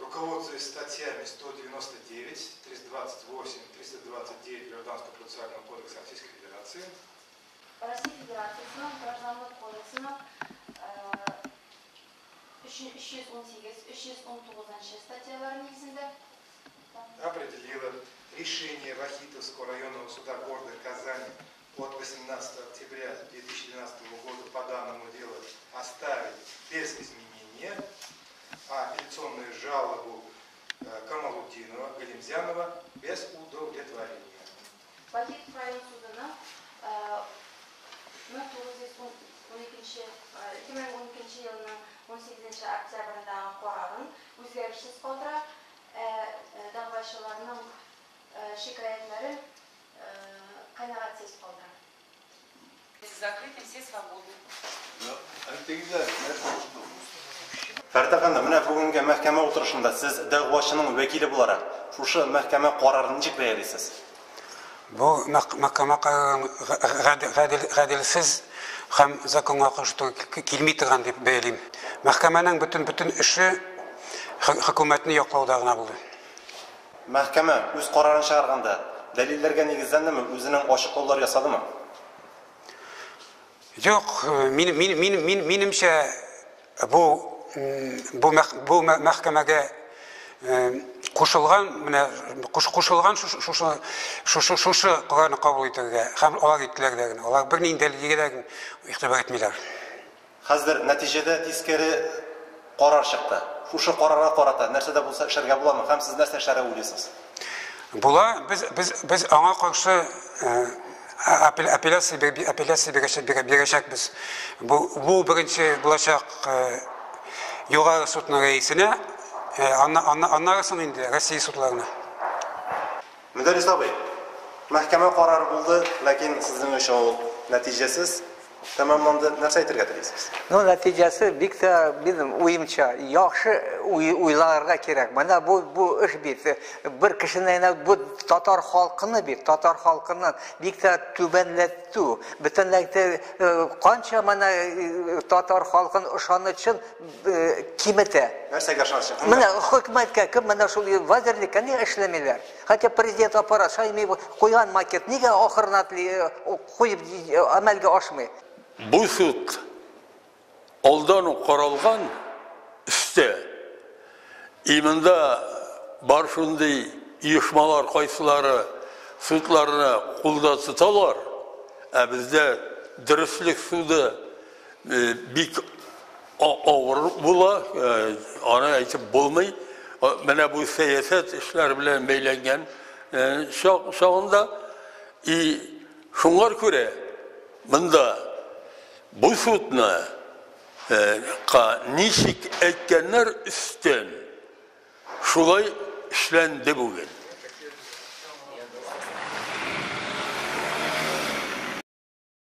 Руководствуясь статьями 199, 328, 329 Гражданского процессуального кодекса Российской Федерации. Российской Федерации Гражданского кодекса 318-319 статьялары негізінде определила решение Вахитовского районного суда города Казани от 18 октября 2012 года по данному делу оставить без изменения, а апелляционную жалобу Камалутдинова, Галимзянова без удовлетворения. Вахитов район судына 2012 yılının 18 октябрьдағы қарарын өзгеріссіз қалдыра, davacılarının şikayetleri kanaatsiz kaldı. Закрыты, все свободны. Фәрдәганда, менә бүгенге мәхкәмә утырышында сез дәгъвачының вәкиле буларак, шушы мәхкәмә карарын ничек бәялыйсыз? Бу мәхкәмә гаделсез һәм законга каршы килми торган дип бәялыйм. Мәхкәмәнең бөтен эше хөкүмәтне яклауда гына булды. Мәхкәмә үз карарын чыгарганда дәлилләргә нигезләндеме, үзенең ачыклаулар ясадымы? Юк, минемчә бу мәхкәмәгә кушылган шушы карарны кабул итәргә һәм алар иттеләр дә, алар бернинди дәлилгә дә игътибар итмиләр. Хәзер нәтиҗәдә тискәре карар чыкты. Шушы карарга карата нәрсәдә булса эшләргә буламы? Һәм сез нәрсә эшләргә уйлыйсыз? Була, без аңа каршы апелляция бирәчәкбез. Бу беренче булачак югары судның рәисенә, аннарысын инде Россия судларына. Мөдәррис абый, мәхкәмә карары булды, ләкин сезнең өчен ул нәтиҗәсез tamamlandı. Нәрсә әйтергә телисез? Нәтиҗәсе бик тә безнең уемча яхшы уйларга кирәк. Менә бу эш бит бер кешенең бу татар халкыны бит, татар халкыннан бик тә түбәнләтү. Бөтенләй канча менә татар халкын ышанычын киметә. Нәрсәгә ышанычын? Менә хөкүмәткә кем менә шул вазирлыкка ни эшләмиләр? Хәтта президент аппарат шаймый куйган макет нигә ахырына куеп әмәлгә ашмый? Bu suд алдан каралган истә. Имында бар шундый оешмалар кайсылары судларны кулда тоталар. Ә бездә дөрестлек суды бик авыр була, аны әйтеп булмый. Менә бу сәясәт эшләр белән бәйләнгән шагында шуңар күрә монда bu судны ничек әйткәннәр өстен шулай эшләнде бүген.